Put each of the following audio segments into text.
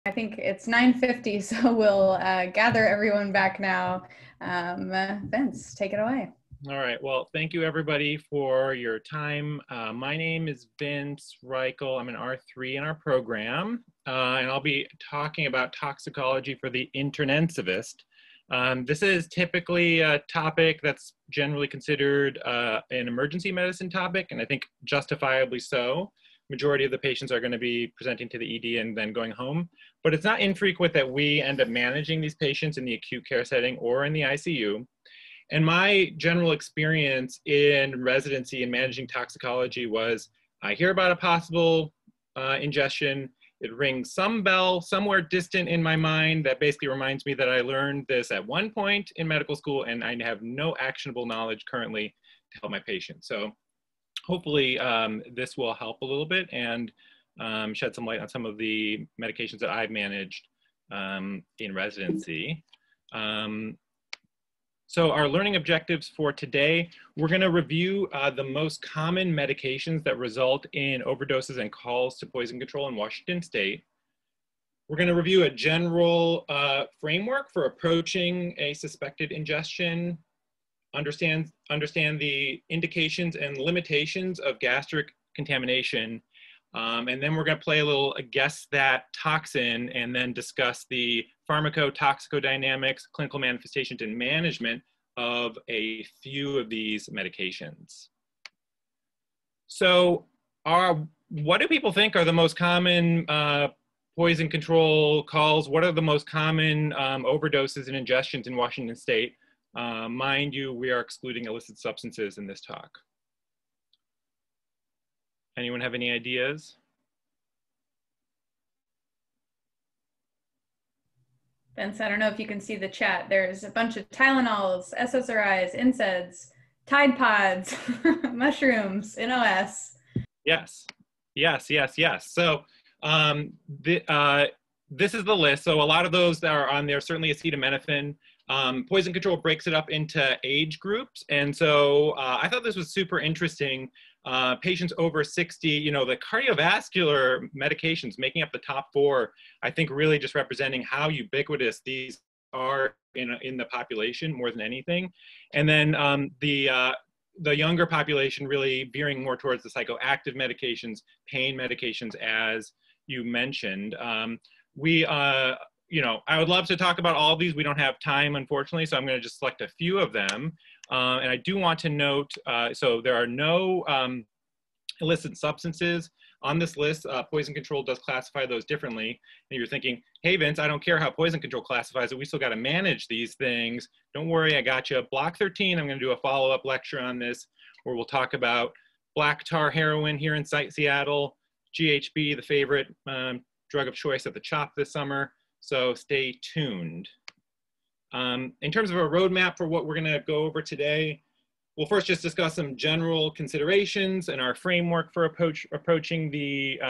I think it's 9:50, so we'll gather everyone back now. Vince, take it away. All right, well, thank you everybody for your time. My name is Vince Raikhel. I'm an R3 in our program, and I'll be talking about toxicology for the Internensivist. This is typically a topic that's generally considered an emergency medicine topic, and I think justifiably so. Majority of the patients are going to be presenting to the ED and then going home. But it's not infrequent that we end up managing these patients in the acute care setting or in the ICU. And my general experience in residency and managing toxicology was, I hear about a possible ingestion, it rings some bell somewhere distant in my mind that basically reminds me that I learned this at one point in medical school and I have no actionable knowledge currently to help my patient. So hopefully this will help a little bit and shed some light on some of the medications that I've managed in residency. So our learning objectives for today, we're going to review the most common medications that result in overdoses and calls to poison control in Washington State. We're going to review a general framework for approaching a suspected ingestion, understand the indications and limitations of gastric contamination, and then we're going to play a little guess that toxin and then discuss the pharmacotoxicodynamics, clinical manifestations, and management of a few of these medications. So what do people think are the most common poison control calls? What are the most common overdoses and ingestions in Washington State? Mind you, we are excluding illicit substances in this talk. Anyone have any ideas? Vince, I don't know if you can see the chat. There's a bunch of Tylenols, SSRIs, NSAIDs, Tide Pods, mushrooms, NOS. Yes, yes, yes, yes. So this is the list. So a lot of those that are on there, certainly acetaminophen. Poison control breaks it up into age groups. And so I thought this was super interesting. Patients over 60, you know, the cardiovascular medications making up the top 4, I think really just representing how ubiquitous these are in the population more than anything. And then the younger population really veering more towards the psychoactive medications, pain medications, as you mentioned. You know, I would love to talk about all of these. We don't have time, unfortunately, so I'm going to just select a few of them. And I do want to note, so there are no illicit substances on this list. Poison control does classify those differently. And you're thinking, hey, Vince, I don't care how poison control classifies it. We still got to manage these things. Don't worry, I got you. Block 13, I'm going to do a follow-up lecture on this where we'll talk about black tar heroin here in Seattle, GHB, the favorite drug of choice at the CHOP this summer. So stay tuned. In terms of a roadmap for what we're going to go over today, we'll first just discuss some general considerations and our framework for approaching the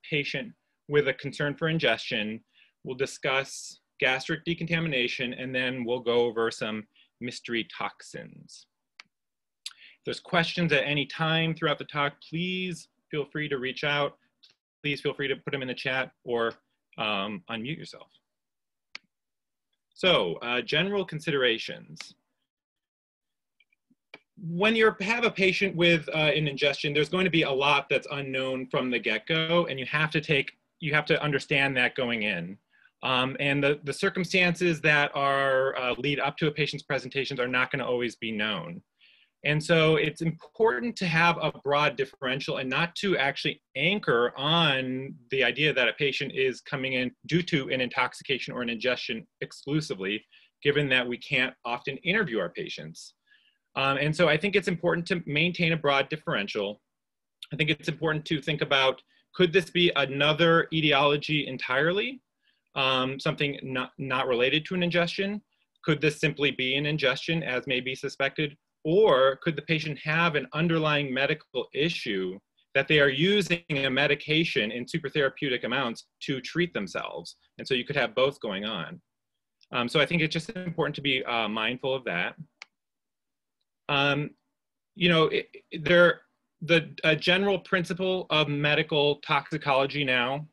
patient with a concern for ingestion. We'll discuss gastric decontamination, and then we'll go over some mystery toxins. If there's questions at any time throughout the talk, please feel free to reach out. Please feel free to put them in the chat or unmute yourself. So, general considerations. When you have a patient with an ingestion, there's going to be a lot that's unknown from the get-go, and you have to understand that going in. And the circumstances that are lead up to a patient's presentations are not going to always be known. And so it's important to have a broad differential and not to actually anchor on the idea that a patient is coming in due to an intoxication or an ingestion exclusively, given that we can't often interview our patients. And so I think it's important to maintain a broad differential. I think it's important to think about, could this be another etiology entirely? Something not related to an ingestion? Could this simply be an ingestion as may be suspected? Or could the patient have an underlying medical issue that they are using a medication in supertherapeutic amounts to treat themselves? And so you could have both going on. So I think it's just important to be mindful of that. You know, a general principle of medical toxicology now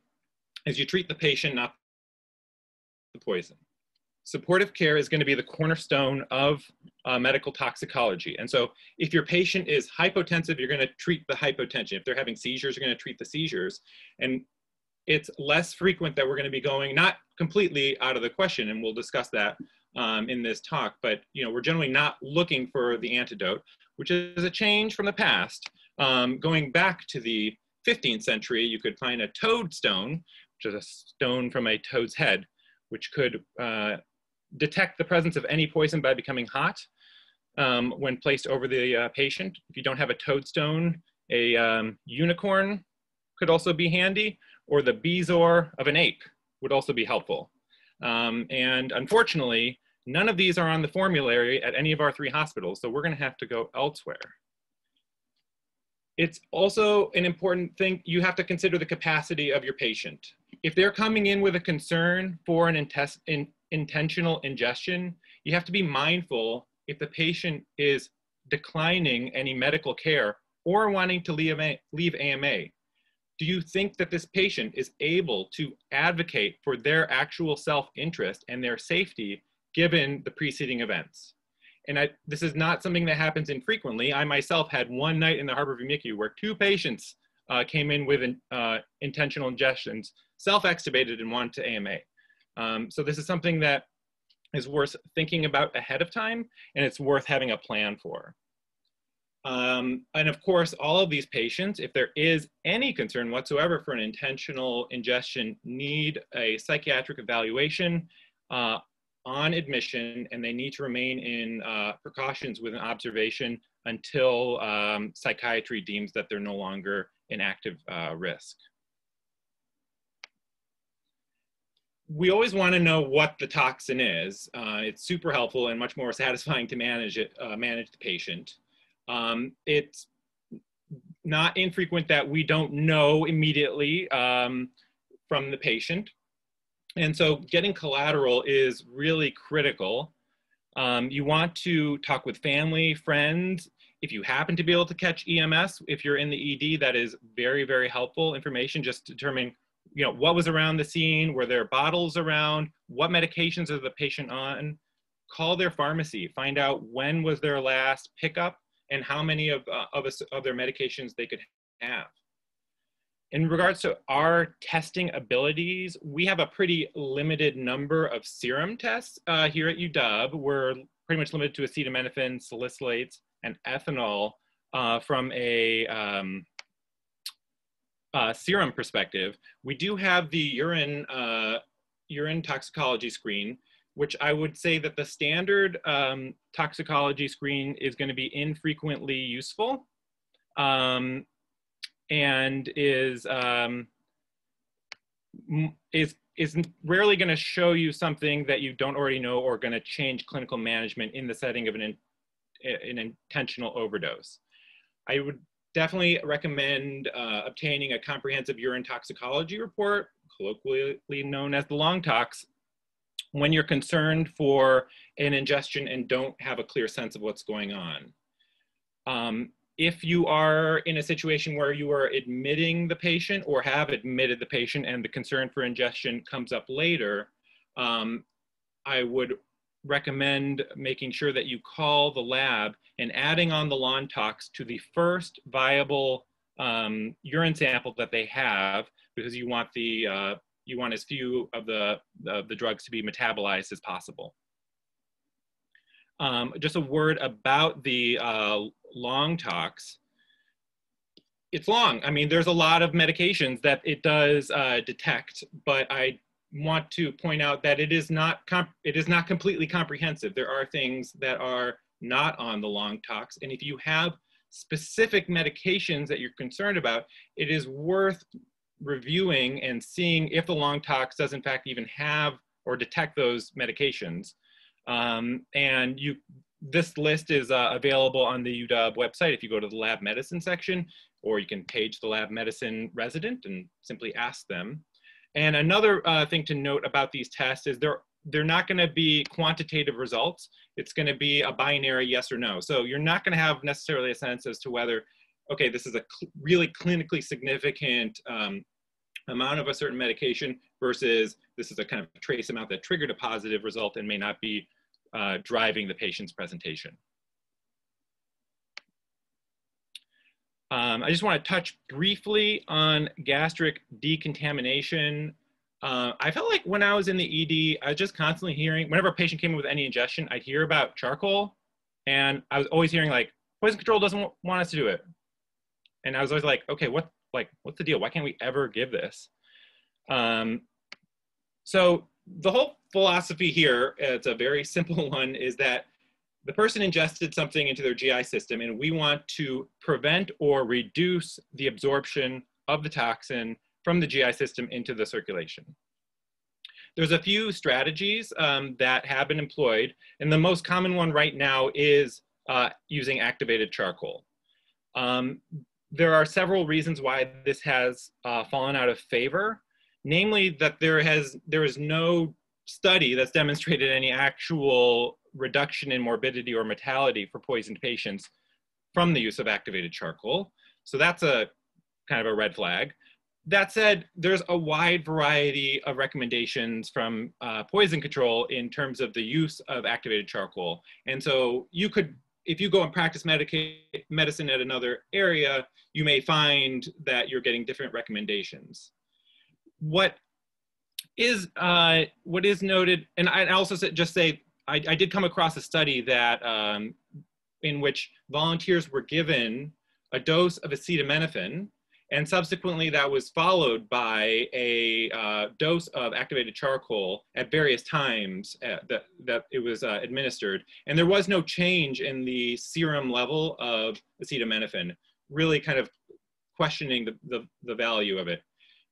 is you treat the patient, not the poison. Supportive care is going to be the cornerstone of medical toxicology. And so if your patient is hypotensive, you're going to treat the hypotension. If they're having seizures, you're going to treat the seizures. And it's less frequent that we're going to be going, not completely out of the question, and we'll discuss that in this talk, but we're generally not looking for the antidote, which is a change from the past. Going back to the 15th century, you could find a toadstone, which is a stone from a toad's head, which could detect the presence of any poison by becoming hot when placed over the patient. If you don't have a toadstone, a unicorn could also be handy, or the bezoar of an ape would also be helpful. And unfortunately, none of these are on the formulary at any of our 3 hospitals, so we're going to have to go elsewhere. It's also an important thing, you have to consider the capacity of your patient. If they're coming in with a concern for an intentional ingestion, you have to be mindful if the patient is declining any medical care or wanting to leave AMA. Do you think that this patient is able to advocate for their actual self-interest and their safety given the preceding events? And this is not something that happens infrequently. I myself had one night in the Harbor V MICU where 2 patients came in with intentional ingestions, self-extubated and wanted to AMA. So this is something that is worth thinking about ahead of time, and it's worth having a plan for. And of course, all of these patients, if there is any concern whatsoever for an intentional ingestion, need a psychiatric evaluation on admission, and they need to remain in precautions with an observation until psychiatry deems that they're no longer an active risk. We always want to know what the toxin is. It's super helpful and much more satisfying to manage the patient. It's not infrequent that we don't know immediately from the patient. And so getting collateral is really critical. You want to talk with family, friends. If you happen to be able to catch EMS, if you're in the ED, that is very, very helpful information, just to determine what was around the scene, were there bottles around, what medications is the patient on. Call their pharmacy, find out when was their last pickup and how many of their medications they could have. In regards to our testing abilities, we have a pretty limited number of serum tests here at UW. We're pretty much limited to acetaminophen, salicylates, and ethanol from a serum perspective. We do have the urine toxicology screen, which I would say that the standard toxicology screen is going to be infrequently useful and is rarely going to show you something that you don't already know or going to change clinical management in the setting of an intentional overdose. I would definitely recommend obtaining a comprehensive urine toxicology report, colloquially known as the long tox, when you're concerned for an ingestion and don't have a clear sense of what's going on. If you are in a situation where you are admitting the patient or have admitted the patient and the concern for ingestion comes up later, I would recommend making sure that you call the lab and adding on the long tox to the first viable urine sample that they have, because you want as few of the drugs to be metabolized as possible. Just a word about the long tox. It's long. I mean, there's a lot of medications that it does detect, but I want to point out that it is not completely comprehensive. There are things that are not on the long tox, and if you have specific medications that you're concerned about, it is worth reviewing and seeing if the long tox does in fact even have or detect those medications. This list is available on the UW website if you go to the lab medicine section, or you can page the lab medicine resident and simply ask them. And another thing to note about these tests is they're not going to be quantitative results. It's going to be a binary yes or no. So you're not going to have necessarily a sense as to whether, okay, this is a really clinically significant amount of a certain medication versus this is a kind of trace amount that triggered a positive result and may not be driving the patient's presentation. I just want to touch briefly on gastric decontamination. I felt like when I was in the ED, I was just constantly hearing, whenever a patient came in with any ingestion, I'd hear about charcoal, and I was always hearing like, poison control doesn't want us to do it. And I was always like, okay, what's the deal? Why can't we ever give this? So the whole philosophy here, it's a very simple one, is that the person ingested something into their GI system, and we want to prevent or reduce the absorption of the toxin from the GI system into the circulation. There's a few strategies that have been employed, and the most common one right now is using activated charcoal. There are several reasons why this has fallen out of favor, namely that there is no study that's demonstrated any actual reduction in morbidity or mortality for poisoned patients from the use of activated charcoal. So that's a kind of a red flag. That said, there's a wide variety of recommendations from poison control in terms of the use of activated charcoal. And so you could, if you go and practice medicine at another area, you may find that you're getting different recommendations. What is noted, and I also just say, I did come across a study that in which volunteers were given a dose of acetaminophen, and subsequently that was followed by a dose of activated charcoal at various times that it was administered. And there was no change in the serum level of acetaminophen, really kind of questioning the value of it.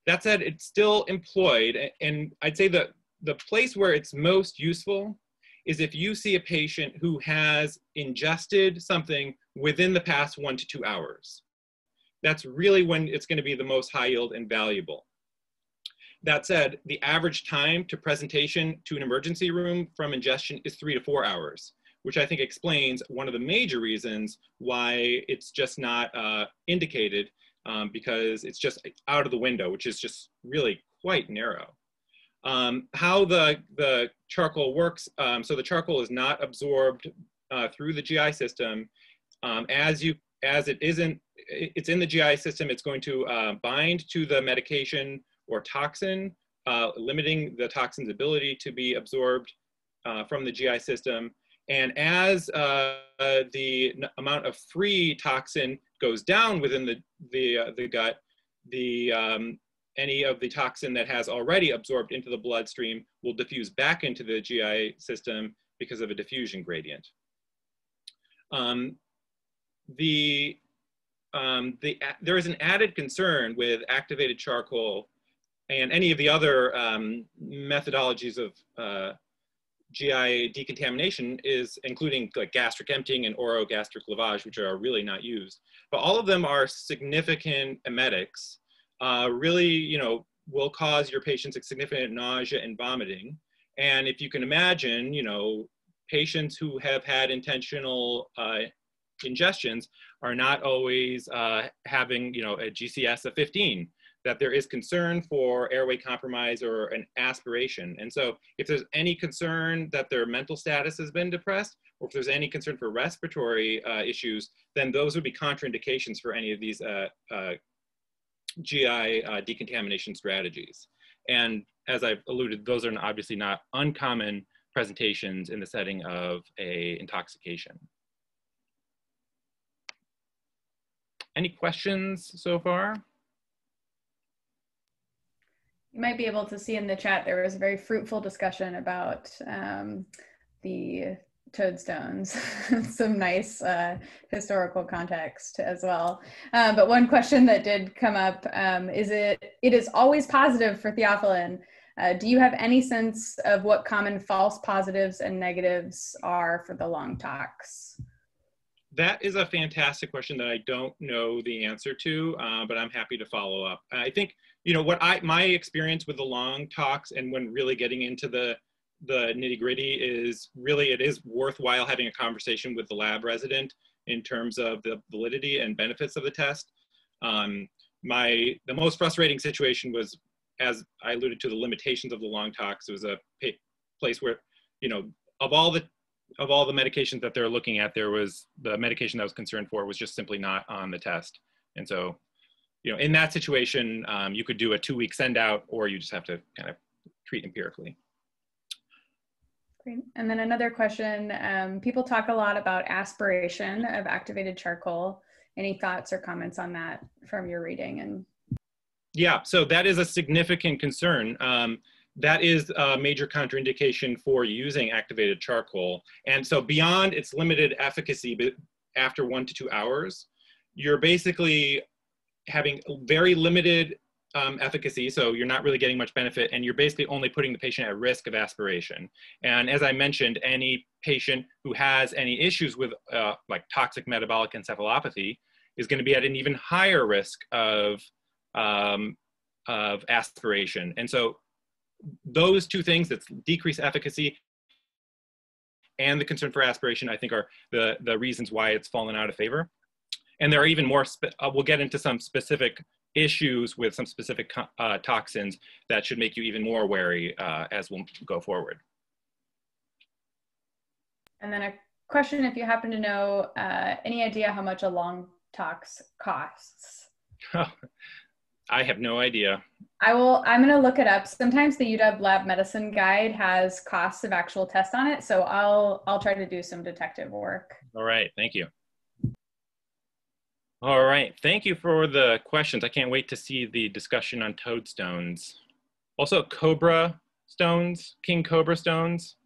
That said, it's still employed, and I'd say that the place where it's most useful is if you see a patient who has ingested something within the past 1 to 2 hours. That's really when it's going to be the most high yield and valuable. That said, the average time to presentation to an emergency room from ingestion is 3 to 4 hours, which I think explains one of the major reasons why it's just not indicated, because it's just out of the window, which is just really quite narrow. How the charcoal works, so the charcoal is not absorbed through the GI system. It's in the GI system, it's going to bind to the medication or toxin, limiting the toxin's ability to be absorbed from the GI system. And as the amount of free toxin goes down within the gut, any of the toxin that has already absorbed into the bloodstream will diffuse back into the GI system because of a diffusion gradient. There is an added concern with activated charcoal and any of the other methodologies of GI decontamination, is including like gastric emptying and orogastric lavage, which are really not used. But all of them are significant emetics. Really, will cause your patients a significant nausea and vomiting. And if you can imagine, patients who have had intentional ingestions are not always having, a GCS of 15, that there is concern for airway compromise or an aspiration. And so if there's any concern that their mental status has been depressed, or if there's any concern for respiratory issues, then those would be contraindications for any of these GI decontamination strategies. And as I've alluded, those are obviously not uncommon presentations in the setting of an intoxication. Any questions so far? You might be able to see in the chat, there was a very fruitful discussion about the toadstones, some nice historical context as well. But one question that did come up is it is always positive for theophylline. Do you have any sense of what common false positives and negatives are for the long tox? That is a fantastic question that I don't know the answer to, but I'm happy to follow up. I think, my experience with the long tox and when really getting into the nitty gritty is really, it is worthwhile having a conversation with the lab resident in terms of the validity and benefits of the test. The most frustrating situation was as I alluded to, the limitations of the long tox. It was a place where, you know, of all the medications that they're looking at, there was the medication that was concerned for was just simply not on the test. And so, you know, in that situation, you could do a 2-week send out, or you just have to kind of treat empirically. Great. And then another question, people talk a lot about aspiration of activated charcoal. Any thoughts or comments on that from your reading? And yeah, so that is a significant concern. That is a major contraindication for using activated charcoal. And so beyond its limited efficacy, but after 1 to 2 hours, you're basically having very limited efficacy, so you're not really getting much benefit, and you're basically only putting the patient at risk of aspiration. And as I mentioned, any patient who has any issues with like toxic metabolic encephalopathy is going to be at an even higher risk of aspiration. And so those two things, that's decreased efficacy and the concern for aspiration, I think are the reasons why it's fallen out of favor. And there are even more, we'll get into some specific issues with some specific toxins that should make you even more wary as we'll go forward. And then a question, if you happen to know, any idea how much a long tox costs? I have no idea. I'm going to look it up. Sometimes the UW Lab Medicine Guide has costs of actual tests on it, so I'll try to do some detective work. All right, thank you. All right, thank you for the questions. I can't wait to see the discussion on toadstones. Also, cobra stones, king cobra stones.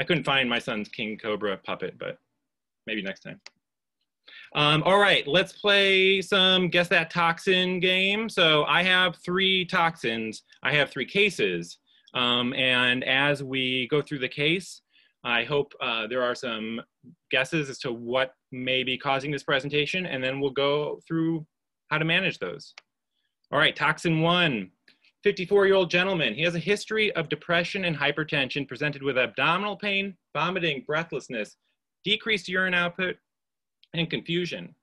I couldn't find my son's king cobra puppet, but maybe next time. All right, let's play some Guess That Toxin game. So I have 3 toxins. I have 3 cases. And as we go through the case, I hope there are some guesses as to what may be causing this presentation, and then we'll go through how to manage those. All right, toxin 1, 54-year-old gentleman. He has a history of depression and hypertension, presented with abdominal pain, vomiting, breathlessness, decreased urine output, and confusion.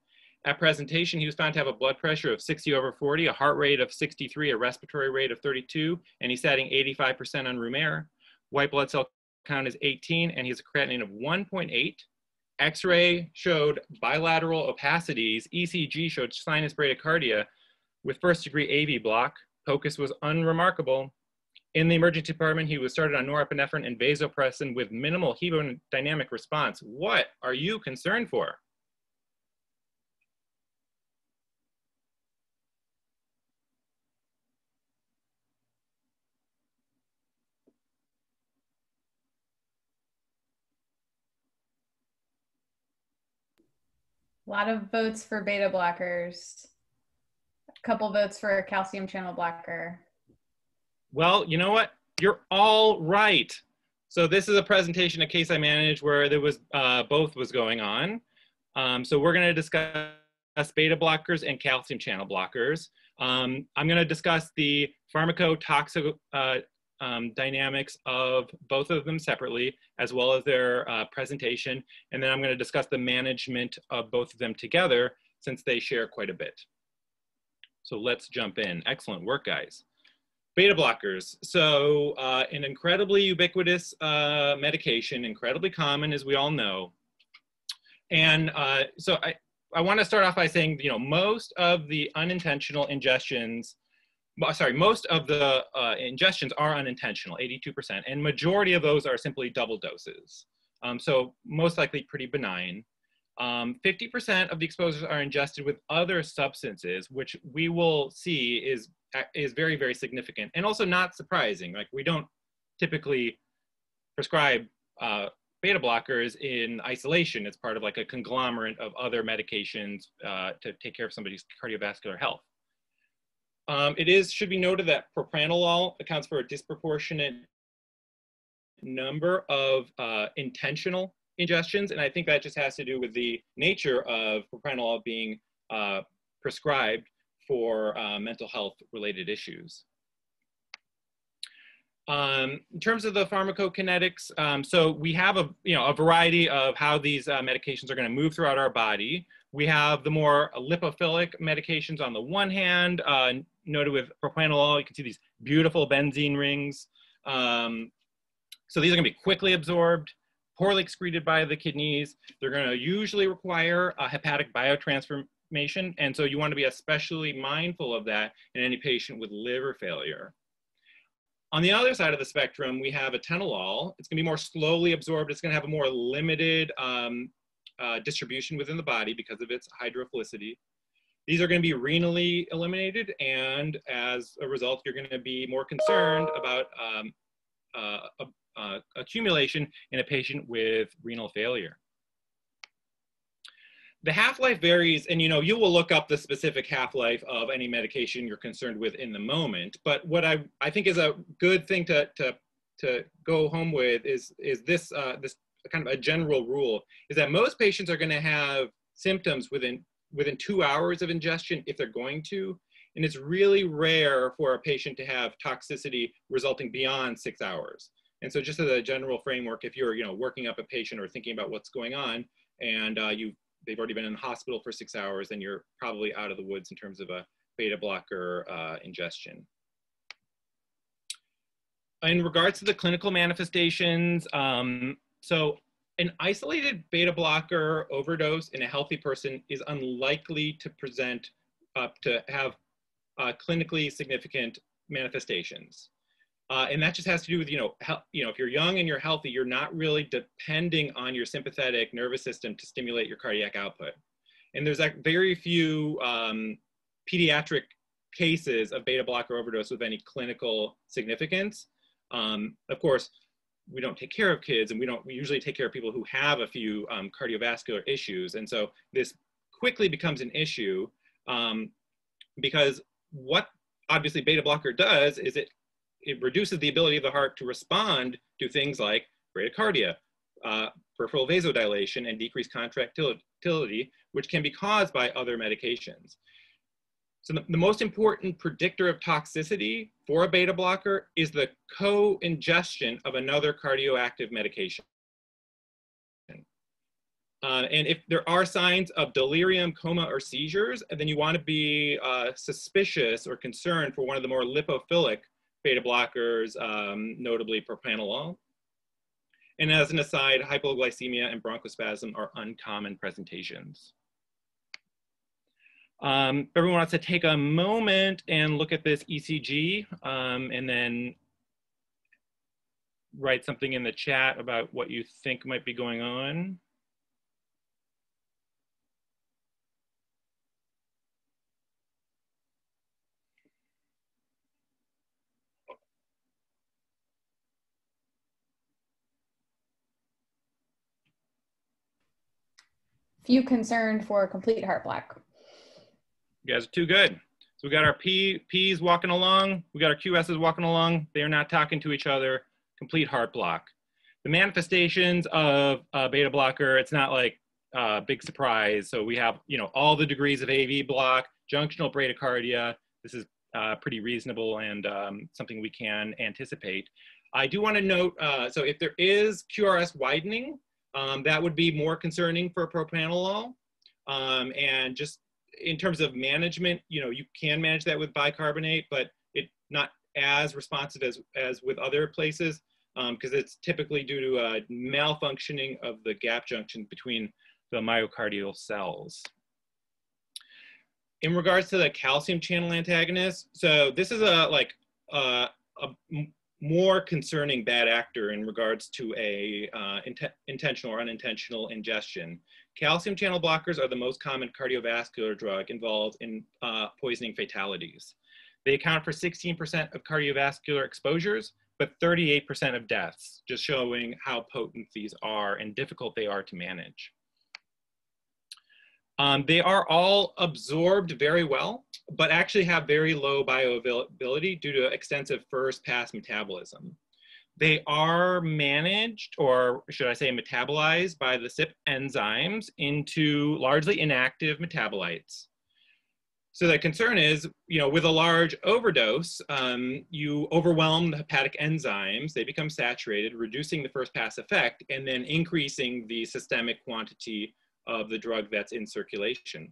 At presentation, he was found to have a blood pressure of 60/40, a heart rate of 63, a respiratory rate of 32, and he's sitting 85% on room air. White blood cell count is 18, and he has a creatinine of 1.8. X-ray showed bilateral opacities. ECG showed sinus bradycardia with first-degree AV block. POCUS was unremarkable. In the emergency department, he was started on norepinephrine and vasopressin with minimal hemodynamic response. What are you concerned for? A lot of votes for beta blockers. A couple votes for a calcium channel blocker. Well, you know what? You're all right. So this is a presentation, a case I managed where there was both was going on. So we're going to discuss beta blockers and calcium channel blockers. I'm going to discuss the pharmacotoxic dynamics of both of them separately, as well as their presentation. And then I'm going to discuss the management of both of them together, since they share quite a bit. So let's jump in. Excellent work, guys. Beta blockers. So an incredibly ubiquitous medication, incredibly common, as we all know. And so I want to start off by saying, you know, most of the unintentional ingestions, most of the ingestions are unintentional, 82%, and majority of those are simply double doses. So most likely pretty benign. 50% of the exposures are ingested with other substances, which we will see is very, very significant, and also not surprising. Like, we don't typically prescribe beta blockers in isolation. It's part of like a conglomerate of other medications to take care of somebody's cardiovascular health. It should be noted that propranolol accounts for a disproportionate number of intentional ingestions, and I think that just has to do with the nature of propranolol being prescribed for mental health related issues. In terms of the pharmacokinetics, so we have a variety of how these medications are going to move throughout our body. We have the more lipophilic medications on the one hand, noted with propranolol, you can see these beautiful benzene rings. So these are going to be quickly absorbed, poorly excreted by the kidneys. They're going to usually require a hepatic biotransformation, and so you want to be especially mindful of that in any patient with liver failure. On the other side of the spectrum, we have atenolol. It's going to be more slowly absorbed. It's going to have a more limited distribution within the body because of its hydrophilicity. These are going to be renally eliminated, and as a result, you're going to be more concerned about accumulation in a patient with renal failure. The half-life varies, and you will look up the specific half-life of any medication you're concerned with in the moment. But what I think is a good thing to go home with is this this kind of a general rule, is that most patients are going to have symptoms within 2 hours of ingestion if they're going to, and it's really rare for a patient to have toxicity resulting beyond 6 hours. And so just as a general framework, if you're working up a patient or thinking about what's going on, and they've already been in the hospital for 6 hours, then you're probably out of the woods in terms of a beta blocker ingestion. In regards to the clinical manifestations, so an isolated beta blocker overdose in a healthy person is unlikely to present to have clinically significant manifestations. And that just has to do with, if you're young and you're healthy, you're not really depending on your sympathetic nervous system to stimulate your cardiac output. And there's very few pediatric cases of beta blocker overdose with any clinical significance. Of course, we don't take care of kids, and we usually take care of people who have a few cardiovascular issues. And so this quickly becomes an issue because what obviously beta blocker does is it reduces the ability of the heart to respond to things like bradycardia, peripheral vasodilation, and decreased contractility, which can be caused by other medications. So the most important predictor of toxicity for a beta blocker is the co-ingestion of another cardioactive medication. And if there are signs of delirium, coma, or seizures, then you want to be suspicious or concerned for one of the more lipophilic beta blockers, notably propranolol. And as an aside, hypoglycemia and bronchospasm are uncommon presentations. Everyone wants to take a moment and look at this ECG and then write something in the chat about what you think might be going on. Few concerned for complete heart block. You guys are too good. So we got our P's walking along. We got our QS's walking along. They're not talking to each other. Complete heart block. The manifestations of beta blocker, it's not like a big surprise. So we have, all the degrees of AV block, junctional bradycardia. This is pretty reasonable and something we can anticipate. I do want to note, so if there is QRS widening, that would be more concerning for propranolol. And just in terms of management, you can manage that with bicarbonate, but it's not as responsive as with other places because it's typically due to a malfunctioning of the gap junction between the myocardial cells. In regards to the calcium channel antagonist, so this is a more concerning bad actor in regards to a intentional or unintentional ingestion. Calcium channel blockers are the most common cardiovascular drug involved in poisoning fatalities. They account for 16% of cardiovascular exposures, but 38% of deaths, just showing how potent these are and difficult they are to manage. They are all absorbed very well, but actually have very low bioavailability due to extensive first pass metabolism. They are managed, or should I say metabolized, by the CYP enzymes into largely inactive metabolites. So the concern is, with a large overdose, you overwhelm the hepatic enzymes, they become saturated, reducing the first pass effect, and then increasing the systemic quantity of the drug that's in circulation.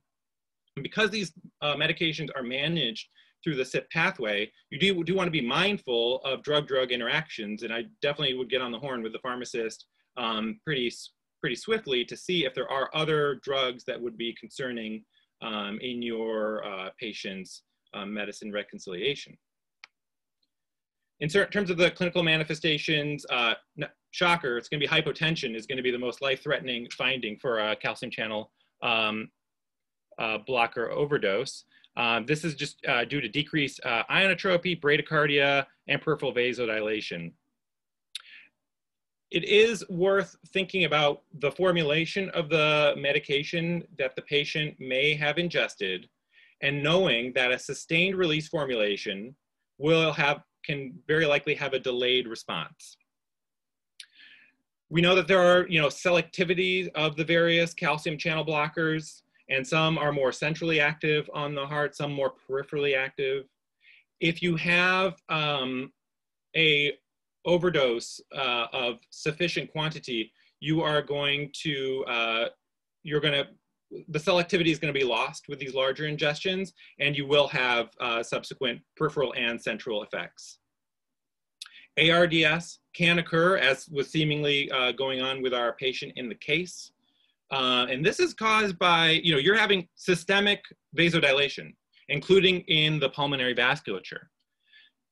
And because these medications are managed through the CYP pathway, you do want to be mindful of drug-drug interactions. And I definitely would get on the horn with the pharmacist pretty swiftly to see if there are other drugs that would be concerning in your patient's medicine reconciliation. In terms of the clinical manifestations, shocker, it's going to be hypotension is going to be the most life-threatening finding for a calcium channel blocker overdose. This is just due to decreased ionotropy, bradycardia, and peripheral vasodilation. It is worth thinking about the formulation of the medication that the patient may have ingested, and knowing that a sustained release formulation can very likely have a delayed response. We know that there are, selectivity of the various calcium channel blockers, and some are more centrally active on the heart, some more peripherally active. If you have a overdose of sufficient quantity, you are going to, the selectivity is going to be lost with these larger ingestions, and you will have subsequent peripheral and central effects. ARDS can occur, as was seemingly going on with our patient in the case. And this is caused by, you're having systemic vasodilation, including in the pulmonary vasculature.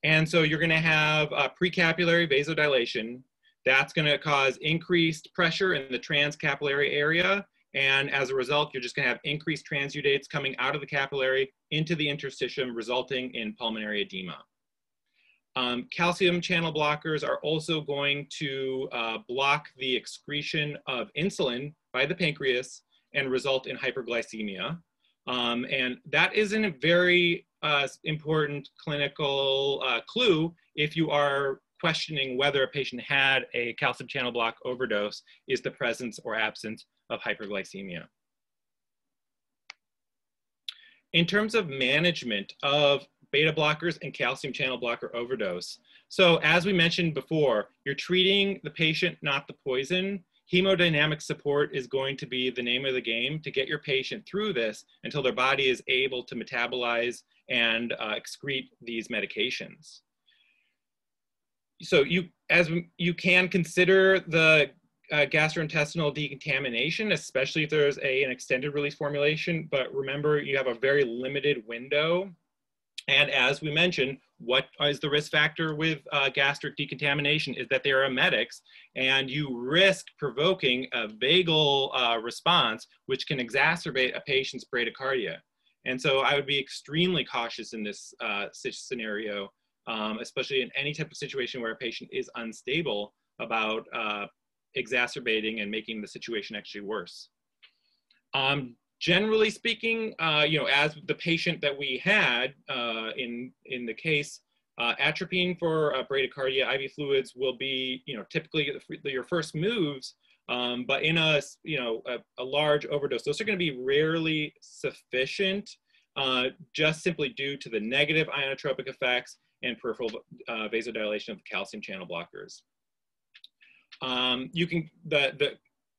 And so you're going to have precapillary vasodilation. That's going to cause increased pressure in the transcapillary area. And as a result, you're just going to have increased transudates coming out of the capillary into the interstitium, resulting in pulmonary edema. Calcium channel blockers are also going to block the excretion of insulin by the pancreas and result in hyperglycemia. And that isn't a very important clinical clue if you are questioning whether a patient had a calcium channel block overdose, is the presence or absence of hyperglycemia. In terms of management of beta blockers and calcium channel blocker overdose, so as we mentioned before, you're treating the patient, not the poison. Hemodynamic support is going to be the name of the game to get your patient through this until their body is able to metabolize and excrete these medications. So you can consider the gastrointestinal decontamination, especially if there's an extended release formulation, but remember, you have a very limited window. And as we mentioned, what is the risk factor with gastric decontamination is that they are emetics, and you risk provoking a vagal response, which can exacerbate a patient's bradycardia. And so I would be extremely cautious in this scenario, especially in any type of situation where a patient is unstable, about exacerbating and making the situation actually worse. Generally speaking, as the patient that we had in the case, atropine for bradycardia, IV fluids will be, typically your first moves, but in a large overdose, those are going to be rarely sufficient, just simply due to the negative ionotropic effects and peripheral vasodilation of the calcium channel blockers.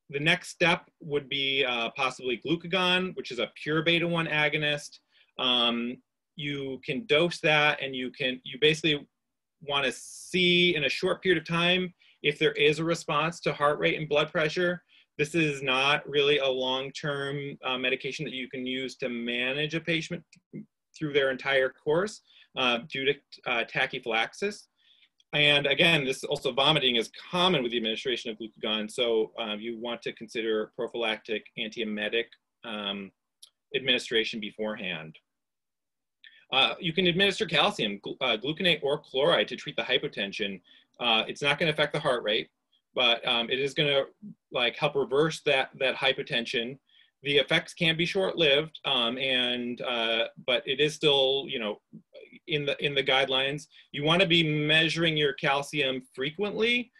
The next step would be possibly glucagon, which is a pure beta-1 agonist. You can dose that, and you basically want to see in a short period of time if there is a response to heart rate and blood pressure. This is not really a long-term medication that you can use to manage a patient through their entire course due to tachyphylaxis. And again, this also vomiting is common with the administration of glucagon, so you want to consider prophylactic antiemetic administration beforehand. You can administer calcium, gluconate or chloride to treat the hypotension. It's not going to affect the heart rate, but it is going to help reverse that hypotension. The effects can be short-lived, but it is still, in the guidelines. You want to be measuring your calcium frequently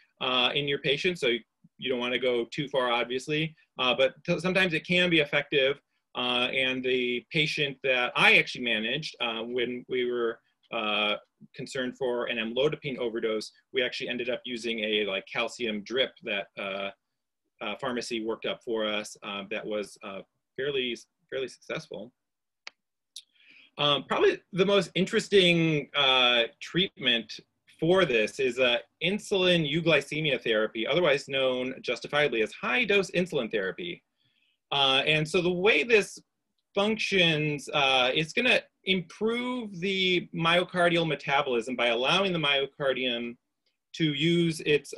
in your patients, so you don't want to go too far, obviously, but sometimes it can be effective. And the patient that I actually managed when we were concerned for an amlodipine overdose, we actually ended up using a calcium drip that pharmacy worked up for us that was fairly successful. Probably the most interesting treatment for this is insulin euglycemia therapy, otherwise known justifiably as high-dose insulin therapy. And so the way this functions, it's going to improve the myocardial metabolism by allowing the myocardium to use its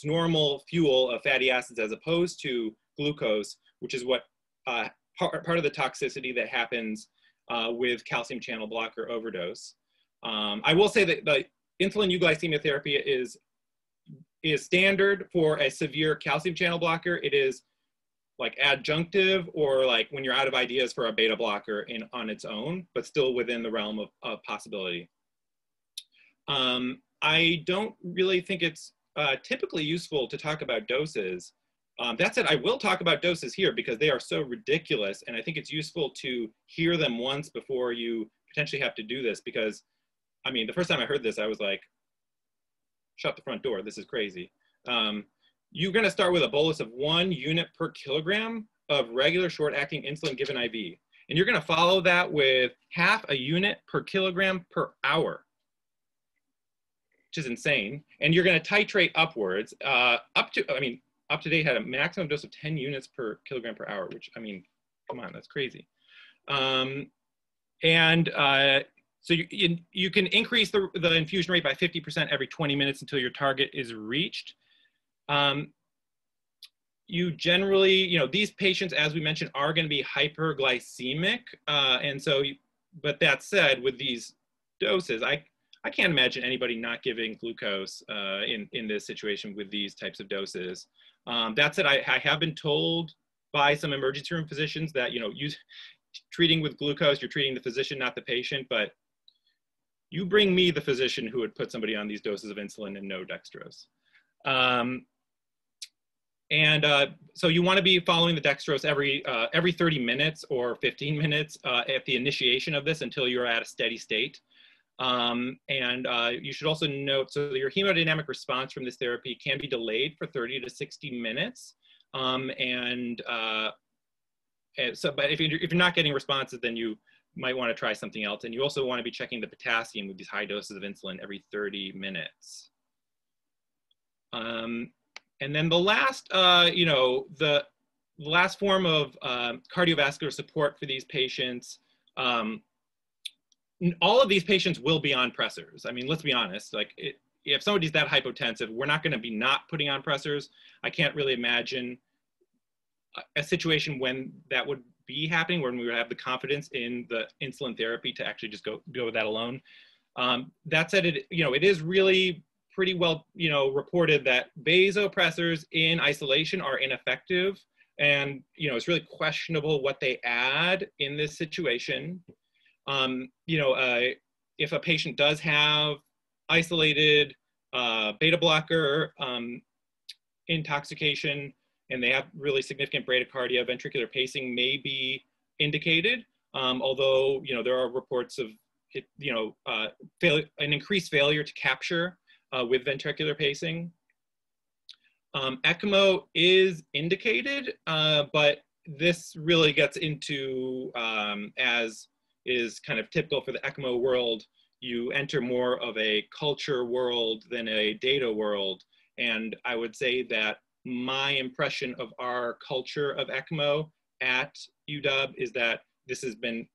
normal fuel of fatty acids as opposed to glucose, which is what part of the toxicity that happens with calcium channel blocker overdose. I will say that the insulin euglycemia therapy is standard for a severe calcium channel blocker. It is like adjunctive, or like when you're out of ideas for a beta blocker on its own, but still within the realm of possibility. I don't really think it's typically useful to talk about doses. That said, I will talk about doses here because they are so ridiculous, and I think it's useful to hear them once before you potentially have to do this, because, I mean, the first time I heard this, I was like, shut the front door, this is crazy. You're gonna start with a bolus of 1 unit per kilogram of regular short-acting insulin given IV. And you're gonna follow that with half a unit per kilogram per hour, which is insane. And you're gonna titrate upwards, up to date had a maximum dose of 10 units per kilogram per hour, which, I mean, come on, that's crazy. So you can increase the infusion rate by 50% every 20 minutes until your target is reached. You generally, these patients, as we mentioned, are going to be hyperglycemic. But that said, with these doses, I can't imagine anybody not giving glucose in this situation with these types of doses. That said, I have been told by some emergency room physicians that, treating with glucose, you're treating the physician, not the patient, but you bring me the physician who would put somebody on these doses of insulin and no dextrose. So you want to be following the dextrose every 30 minutes or 15 minutes at the initiation of this until you're at a steady state. You should also note, so your hemodynamic response from this therapy can be delayed for 30 to 60 minutes. But if you're not getting responses, then you might want to try something else. And you also want to be checking the potassium with these high doses of insulin every 30 minutes. And then the last, the last form of cardiovascular support for these patients, all of these patients will be on pressors. I mean, let's be honest, if somebody's that hypotensive, we're not going to be not putting on pressors. I can't really imagine a situation when that would be happening, when we would have the confidence in the insulin therapy to actually just go with that alone. That said, it is really pretty well, reported that vasopressors in isolation are ineffective, and it's really questionable what they add in this situation. If a patient does have isolated beta blocker intoxication and they have really significant bradycardia, ventricular pacing may be indicated, although there are reports of an increased failure to capture with ventricular pacing. ECMO is indicated, but this really gets into, as is kind of typical for the ECMO world, you enter more of a culture world than a data world. And I would say that my impression of our culture of ECMO at UW is that this has been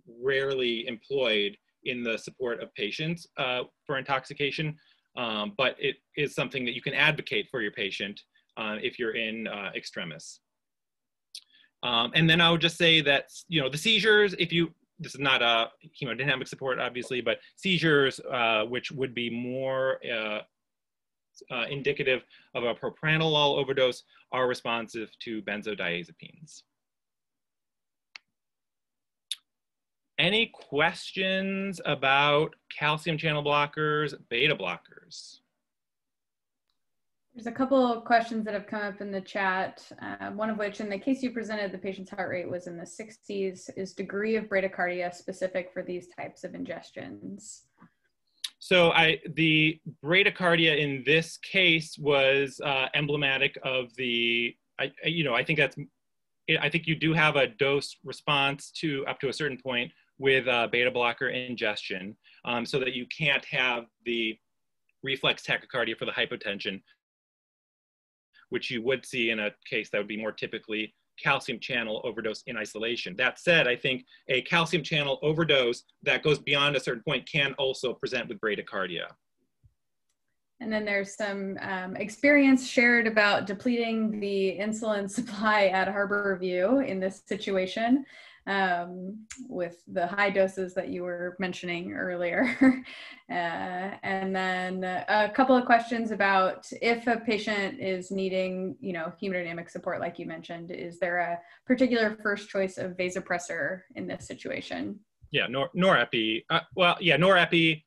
rarely employed in the support of patients for intoxication. But it is something that you can advocate for your patient if you're in extremis. And then I would just say that, the seizures, this is not a hemodynamic support, obviously, but seizures, which would be more indicative of a propranolol overdose, are responsive to benzodiazepines. Any questions about calcium channel blockers, beta blockers? There's a couple of questions that have come up in the chat, one of which, in the case you presented, the patient's heart rate was in the 60s. Is degree of bradycardia specific for these types of ingestions? So the bradycardia in this case was emblematic of the, I think you do have a dose response to up to a certain point with beta blocker ingestion, so that you can't have the reflex tachycardia for the hypotension, which you would see in a case that would be more typically calcium channel overdose in isolation. That said, I think a calcium channel overdose that goes beyond a certain point can also present with bradycardia. And then there's some experience shared about depleting the insulin supply at Harborview in this situation with the high doses that you were mentioning earlier. And then a couple of questions about if a patient is needing, hemodynamic support, like you mentioned, is there a particular first choice of vasopressor in this situation? Yeah, norepi. Norepi,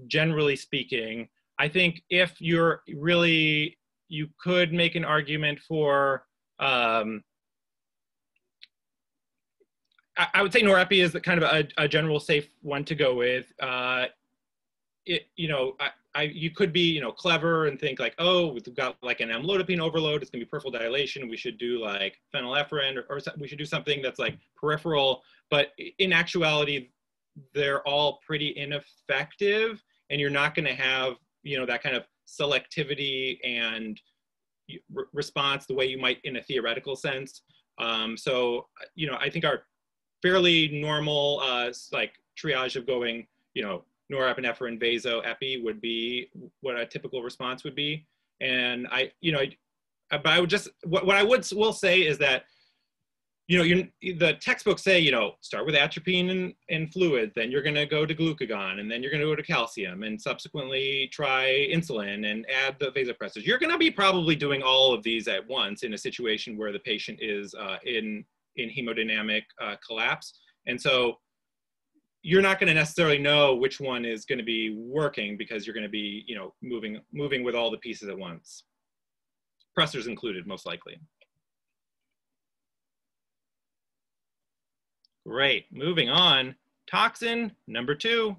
generally speaking. I think if you're really, you could make an argument for, I would say norepi is the kind of a general safe one to go with. You could be, clever and think like, oh, we've got like an amlodipine overload, it's gonna be peripheral dilation, we should do like phenylephrine, or we should do something that's like peripheral. But in actuality, they're all pretty ineffective, and you're not gonna have, that kind of selectivity and response the way you might in a theoretical sense. So, I think our fairly normal like triage of going, norepinephrine, vaso, epi would be what a typical response would be. And but I would just, what I will say is that, the textbooks say, start with atropine and fluid, then you're going to go to glucagon, and then you're going to go to calcium, and subsequently try insulin and add the vasopressors. You're going to be probably doing all of these at once in a situation where the patient is in hemodynamic collapse. And so you're not going to necessarily know which one is going to be working, because you're going to be, moving with all the pieces at once. Pressors included, most likely. Great, moving on. Toxin number 2.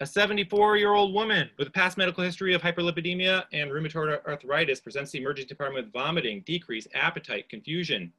A 74-year-old woman with a past medical history of hyperlipidemia and rheumatoid arthritis presents to the emergency department with vomiting, decreased appetite, confusion.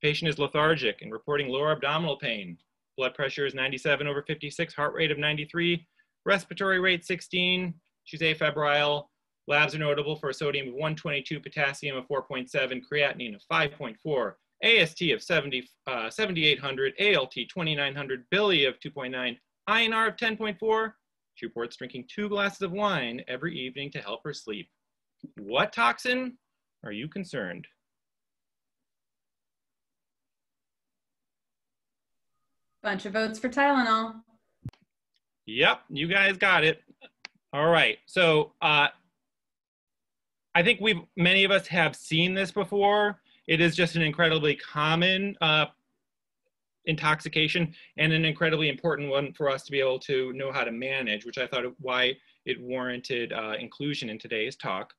Patient is lethargic and reporting lower abdominal pain. Blood pressure is 97/56, heart rate of 93, respiratory rate 16. She's afebrile. Labs are notable for a sodium of 122, potassium of 4.7, creatinine of 5.4. AST of 7,800, ALT 2,900, Billy of 2.9, INR of 10.4. She reports drinking 2 glasses of wine every evening to help her sleep. What toxin are you concerned? Bunch of votes for Tylenol. Yep, you guys got it. All right, so I think many of us have seen this before. It is just an incredibly common intoxication, and an incredibly important one for us to be able to know how to manage, which I thought why it warranted inclusion in today's talk.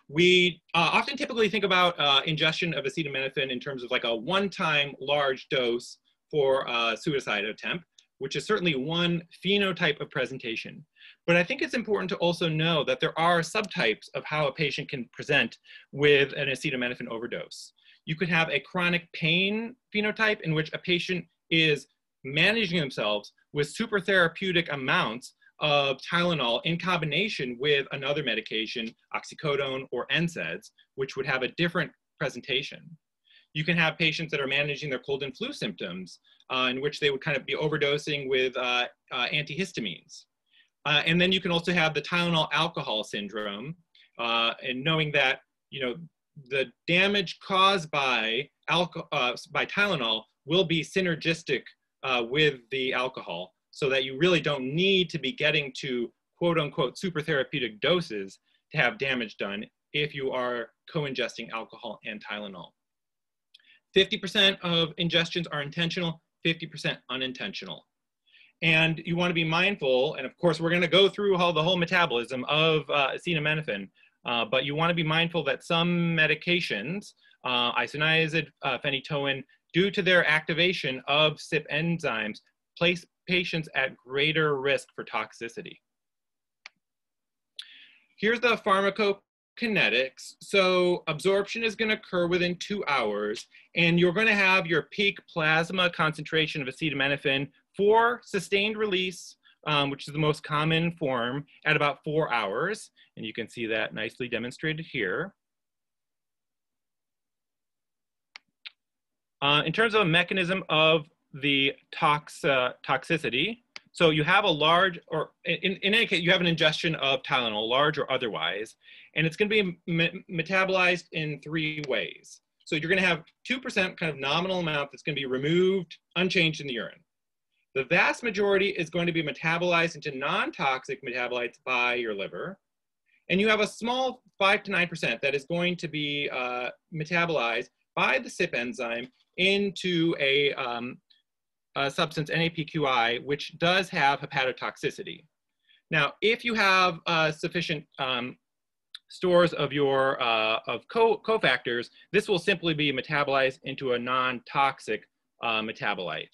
We often typically think about ingestion of acetaminophen in terms of like a one-time large dose for a suicide attempt, which is certainly one phenotype of presentation. But I think it's important to also know that there are subtypes of how a patient can present with an acetaminophen overdose. You could have a chronic pain phenotype in which a patient is managing themselves with super therapeutic amounts of Tylenol in combination with another medication, oxycodone or NSAIDs, which would have a different presentation. You can have patients that are managing their cold and flu symptoms, in which they would kind of be overdosing with antihistamines. And then you can also have the Tylenol alcohol syndrome, and knowing that, the damage caused by Tylenol will be synergistic with the alcohol, so that you really don't need to be getting to quote unquote super therapeutic doses to have damage done if you are co-ingesting alcohol and Tylenol. 50% of ingestions are intentional, 50% unintentional. And you want to be mindful, and of course we're going to go through the whole metabolism of acetaminophen, but you want to be mindful that some medications, isoniazid, phenytoin, due to their activation of CYP enzymes, place patients at greater risk for toxicity. Here's the pharmacokinetics, so absorption is going to occur within 2 hours, and you're going to have your peak plasma concentration of acetaminophen for sustained release, which is the most common form, at about 4 hours. And you can see that nicely demonstrated here. In terms of a mechanism of the toxicity, so you have a large, or in any case, you have an ingestion of Tylenol, large or otherwise, and it's going to be metabolized in 3 ways. So you're going to have 2% kind of nominal amount that's going to be removed, unchanged in the urine. The vast majority is going to be metabolized into non-toxic metabolites by your liver. And you have a small 5 to 9% that is going to be metabolized by the CYP enzyme into a substance, NAPQI, which does have hepatotoxicity. Now, if you have sufficient stores of your cofactors, this will simply be metabolized into a non-toxic metabolite.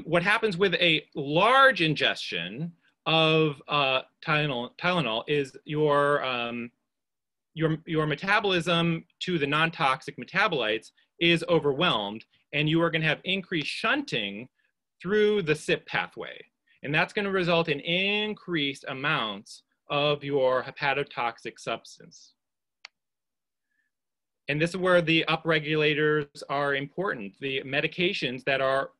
What happens with a large ingestion of Tylenol is your metabolism to the non-toxic metabolites is overwhelmed, and you are going to have increased shunting through the CYP pathway. And that's going to result in increased amounts of your hepatotoxic substance. And this is where the upregulators are important. The medications that are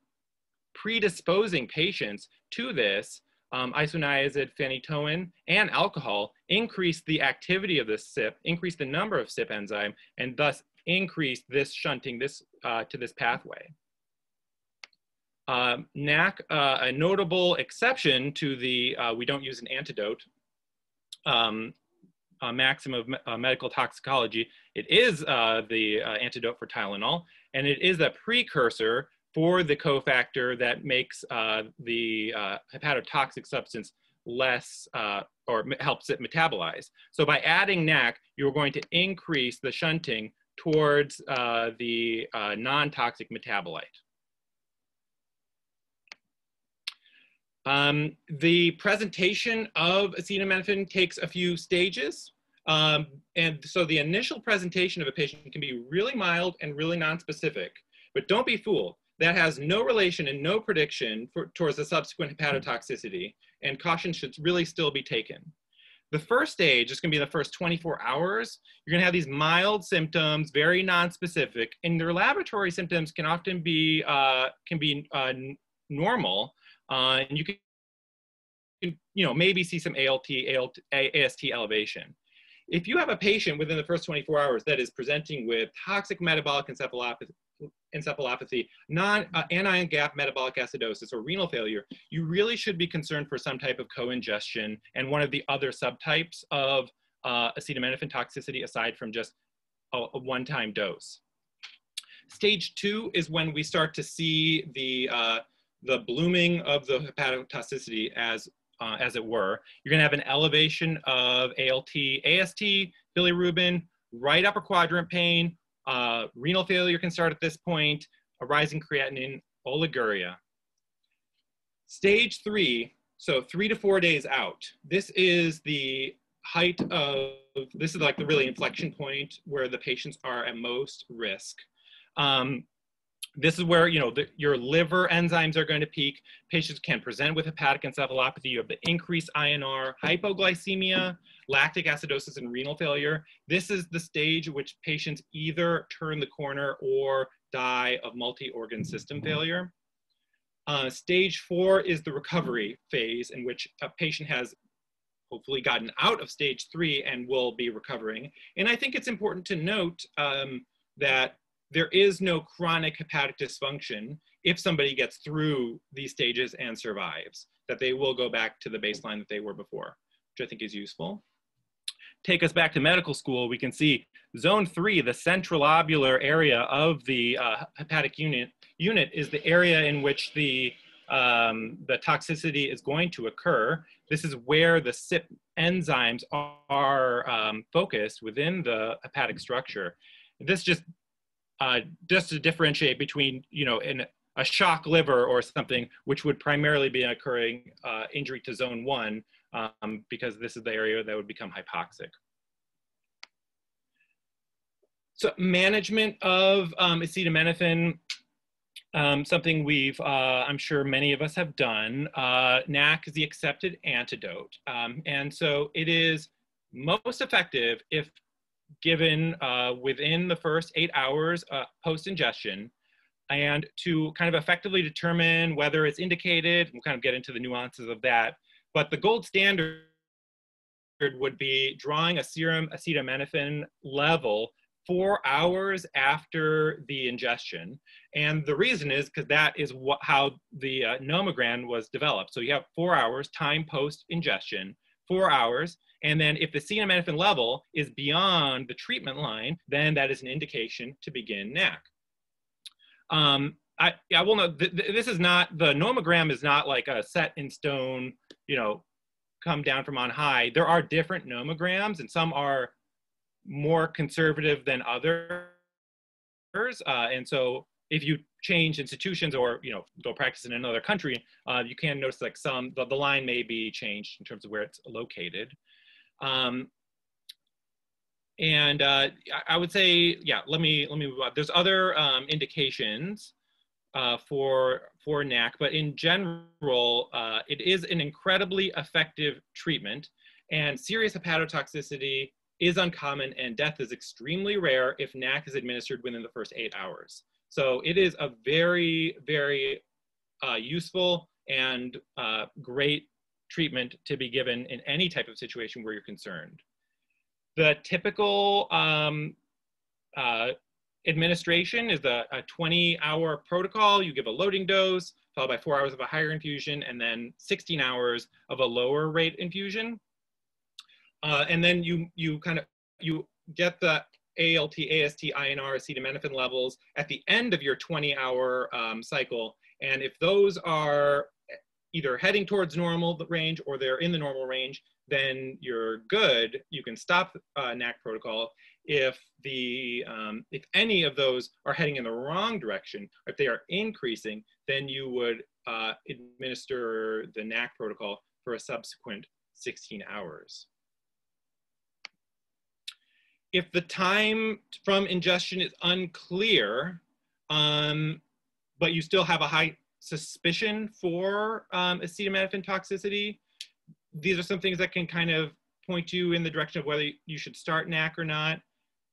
predisposing patients to this, isoniazid, phenytoin, and alcohol, increase the activity of this CYP, increase the number of CYP enzyme, and thus increase this shunting to this pathway. NAC, a notable exception to the we don't use an antidote maxim of medical toxicology. It is the antidote for Tylenol, and it is a precursor for the cofactor that makes the hepatotoxic substance less, or helps it metabolize. So by adding NAC, you're going to increase the shunting towards the non-toxic metabolite. The presentation of acetaminophen takes a few stages. And so the initial presentation of a patient can be really mild and really nonspecific, but don't be fooled. That has no relation and no prediction towards the subsequent hepatotoxicity, and caution should really still be taken. The first stage is going to be the first 24 hours. You're going to have these mild symptoms, very nonspecific, and their laboratory symptoms can often be normal, and you can maybe see some AST elevation. If you have a patient within the first 24 hours that is presenting with toxic metabolic encephalopathy, anion gap metabolic acidosis, or renal failure, you really should be concerned for some type of co-ingestion and one of the other subtypes of acetaminophen toxicity aside from just a one-time dose. Stage 2 is when we start to see the blooming of the hepatotoxicity as it were. You're going to have an elevation of ALT, AST, bilirubin, right upper quadrant pain, renal failure can start at this point, a rising creatinine, oliguria. Stage 3, so 3 to 4 days out, this is the height of, this is like the really inflection point where the patients are at most risk. This is where your liver enzymes are going to peak. Patients can present with hepatic encephalopathy. You have the increased INR, hypoglycemia, lactic acidosis, and renal failure. This is the stage at which patients either turn the corner or die of multi-organ system failure. Stage 4 is the recovery phase, in which a patient has hopefully gotten out of stage 3 and will be recovering. And I think it's important to note that there is no chronic hepatic dysfunction if somebody gets through these stages and survives, that they will go back to the baseline that they were before, which I think is useful. Take us back to medical school, we can see zone 3, the centrilobular area of the hepatic unit is the area in which the toxicity is going to occur. This is where the CYP enzymes are focused within the hepatic structure. This just to differentiate between, in a shock liver or something, which would primarily be occurring injury to zone 1, because this is the area that would become hypoxic. So management of acetaminophen, something we've, I'm sure many of us have done. NAC is the accepted antidote. And so it is most effective if given within the first 8 hours post-ingestion, and to kind of effectively determine whether it's indicated. We'll kind of get into the nuances of that. But the gold standard would be drawing a serum acetaminophen level 4 hours after the ingestion. And the reason is because that is how the nomogram was developed. So you have 4 hours time post-ingestion, 4 hours. And then if the acetaminophen level is beyond the treatment line, then that is an indication to begin NAC. I will note, this is not, the nomogram is not like a set in stone, you know, come down from on high. There are different nomograms, and some are more conservative than others. And so if you change institutions or, you know, go practice in another country, you can notice like the line may be changed in terms of where it's located. I would say, yeah, let me move on. There's other indications for NAC, but in general, it is an incredibly effective treatment, and serious hepatotoxicity is uncommon, and death is extremely rare if NAC is administered within the first 8 hours. So it is a very, very useful and great treatment to be given in any type of situation where you're concerned. The typical administration is a 20-hour protocol. You give a loading dose, followed by 4 hours of a higher infusion, and then 16 hours of a lower rate infusion. And then you get the ALT, AST, INR, acetaminophen levels at the end of your 20-hour cycle. And if those are either heading towards normal range or they're in the normal range, then you're good. You can stop NAC protocol. If any of those are heading in the wrong direction, or if they are increasing, then you would administer the NAC protocol for a subsequent 16 hours. If the time from ingestion is unclear, but you still have a high suspicion for acetaminophen toxicity, these are some things that can kind of point you in the direction of whether you should start NAC or not.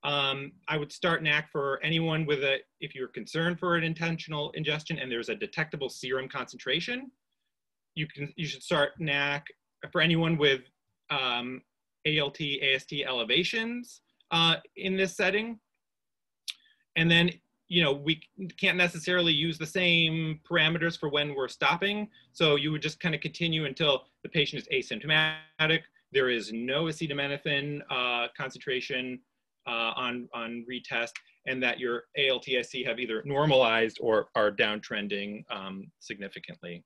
I would start NAC for anyone with if you're concerned for an intentional ingestion and there's a detectable serum concentration. You should start NAC for anyone with ALT, AST elevations in this setting. And then, you know, we can't necessarily use the same parameters for when we're stopping. So you would just kind of continue until the patient is asymptomatic. There is no acetaminophen concentration on retest, and that your ALT, AST have either normalized or are downtrending significantly.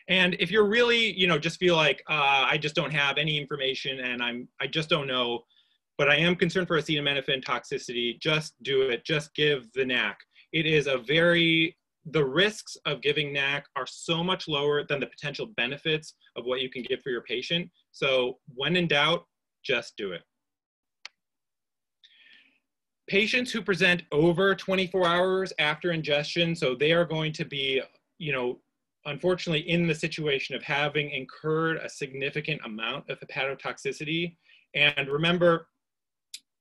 And if you're really, you know, just feel like I just don't have any information and I just don't know, but I am concerned for acetaminophen toxicity, just do it, just give the NAC. It is the risks of giving NAC are so much lower than the potential benefits of what you can give for your patient. So when in doubt, just do it. Patients who present over 24 hours after ingestion, so they are going to be, you know, unfortunately in the situation of having incurred a significant amount of hepatotoxicity. And remember,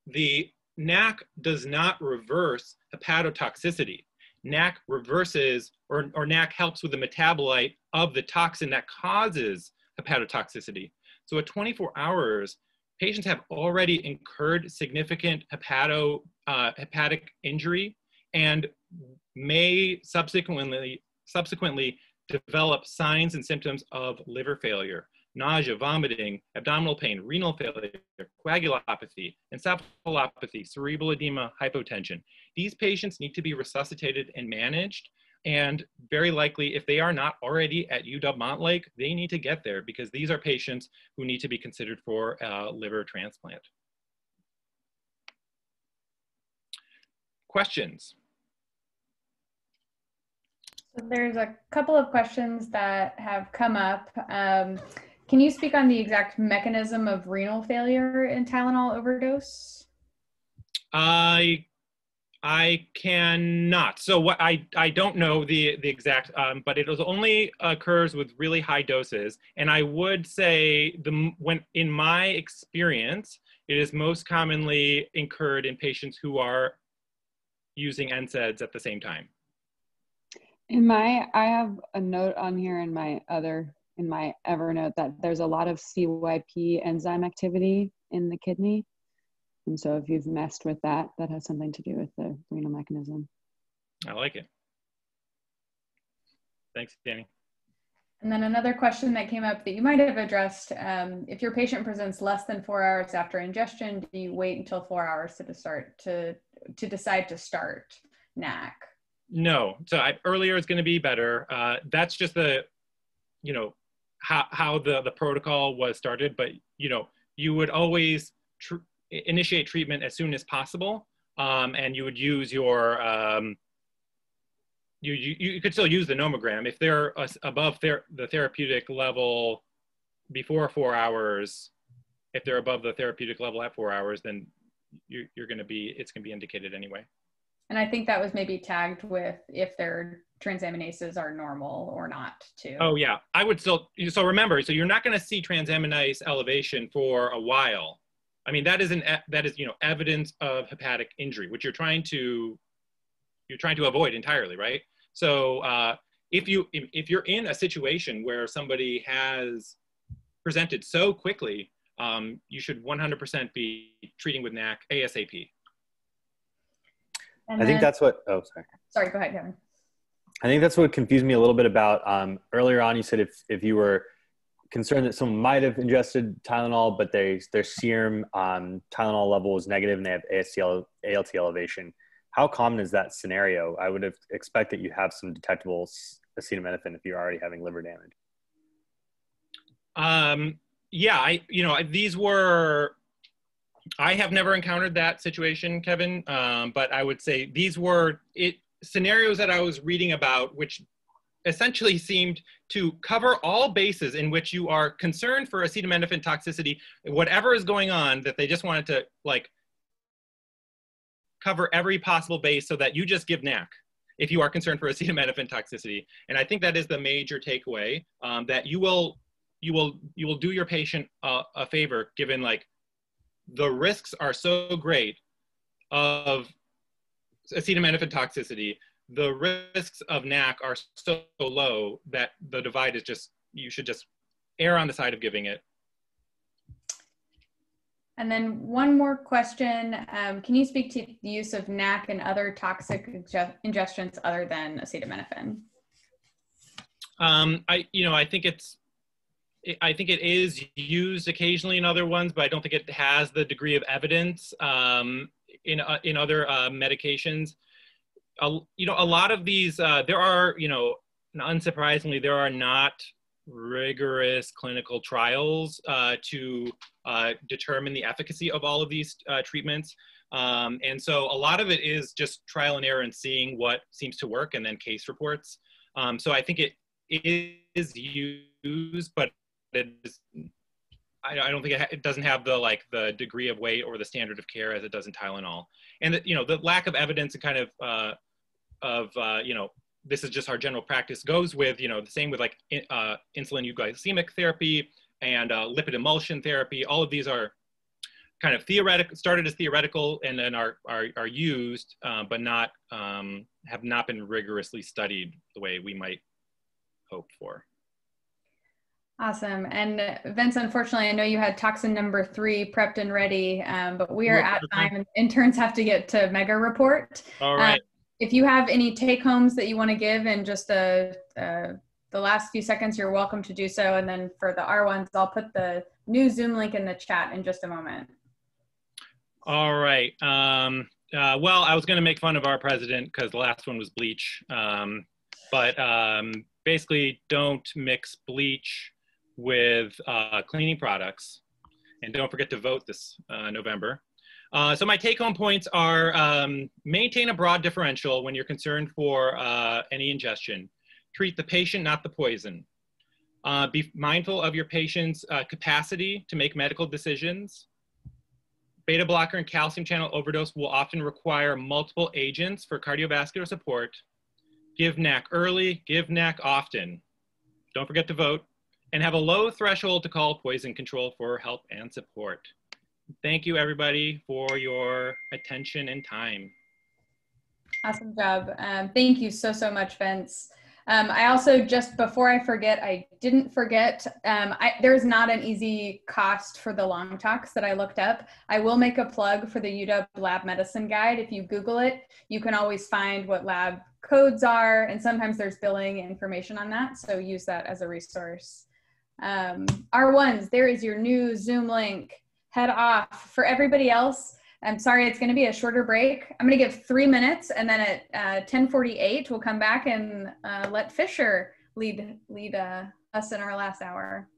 the NAC does not reverse hepatotoxicity. NAC reverses, or NAC helps with the metabolite of the toxin that causes hepatotoxicity. So at 24 hours, patients have already incurred significant hepatic injury and may subsequently develop signs and symptoms of liver failure, nausea, vomiting, abdominal pain, renal failure, coagulopathy, encephalopathy, cerebral edema, hypotension. These patients need to be resuscitated and managed. And very likely, if they are not already at UW-Montlake, they need to get there because these are patients who need to be considered for a liver transplant. Questions? So there's a couple of questions that have come up. Can you speak on the exact mechanism of renal failure in Tylenol overdose? I cannot. So what I don't know the exact, but it only occurs with really high doses. And I would say when in my experience, it is most commonly incurred in patients who are using NSAIDs at the same time. I have a note on here in my Evernote that there's a lot of CYP enzyme activity in the kidney. And so if you've messed with that, that has something to do with the renal mechanism. I like it. Thanks, Danny. And then another question that came up that you might have addressed, if your patient presents less than 4 hours after ingestion, do you wait until 4 hours to decide to start NAC? No, so earlier is going to be better. That's just the, how the protocol was started, but you would always initiate treatment as soon as possible, and you would use your you could still use the nomogram if they're above the therapeutic level before 4 hours. If they're above the therapeutic level at 4 hours, then it's going to be indicated anyway. And I think that was maybe tagged with if their transaminases are normal or not too. Oh yeah, I would still, so remember, so you're not going to see transaminase elevation for a while. I mean, that is evidence of hepatic injury, which you're trying to avoid entirely, right? So if you're in a situation where somebody has presented so quickly, you should 100% be treating with NAC ASAP. I think that's what, oh, sorry. Sorry, go ahead, Kevin. I think that's what confused me a little bit about earlier on. You said if you were concerned that someone might have ingested Tylenol, but their serum Tylenol level was negative and they have ALT elevation. How common is that scenario? I would have expected you have some detectable acetaminophen if you're already having liver damage. Yeah, I have never encountered that situation, Kevin, but I would say these were scenarios that I was reading about, which essentially seemed to cover all bases in which you are concerned for acetaminophen toxicity, whatever is going on, that they just wanted to cover every possible base so that you just give NAC if you are concerned for acetaminophen toxicity. And I think that is the major takeaway, that you will do your patient a favor, given the risks are so great of acetaminophen toxicity. The risks of NAC are so low that the divide is you should just err on the side of giving it. And then one more question. Can you speak to the use of NAC and other toxic ingestions other than acetaminophen? I think it is used occasionally in other ones, but I don't think it has the degree of evidence in other medications. A lot of these, there are, unsurprisingly, there are not rigorous clinical trials to determine the efficacy of all of these treatments. And so a lot of it is just trial and error and seeing what seems to work and then case reports. So I think it is used, but I don't think it doesn't have the degree of weight or the standard of care as it does in Tylenol. And the lack of evidence and kind of this is just our general practice goes with, the same with insulin euglycemic therapy and lipid emulsion therapy. All of these are kind of started as theoretical and then are used, but have not been rigorously studied the way we might hope for. Awesome. And Vince, unfortunately, I know you had toxin number 3 prepped and ready, but we are at time and interns have to get to mega report. All right. If you have any take homes that you want to give in just the last few seconds, you're welcome to do so. And then for the R1s, I'll put the new Zoom link in the chat in just a moment. All right. Well, I was going to make fun of our president because the last one was bleach. But basically, don't mix bleach with cleaning products. And don't forget to vote this November. So my take-home points are maintain a broad differential when you're concerned for any ingestion. Treat the patient, not the poison. Be mindful of your patient's capacity to make medical decisions. Beta blocker and calcium channel overdose will often require multiple agents for cardiovascular support. Give NAC early, give NAC often. Don't forget to vote, and have a low threshold to call poison control for help and support. Thank you, everybody, for your attention and time. Awesome job. Thank you so, so much, Vince. I also, just before I forget, I didn't forget, there's not an easy cost for the long talks that I looked up. I will make a plug for the UW Lab Medicine Guide. If you Google it, you can always find what lab codes are, and sometimes there's billing information on that, so use that as a resource. R1s, there is your new Zoom link. Head off. For everybody else, I'm sorry, it's going to be a shorter break. I'm going to give 3 minutes, and then at 10:48, we'll come back and let Fisher lead us in our last hour.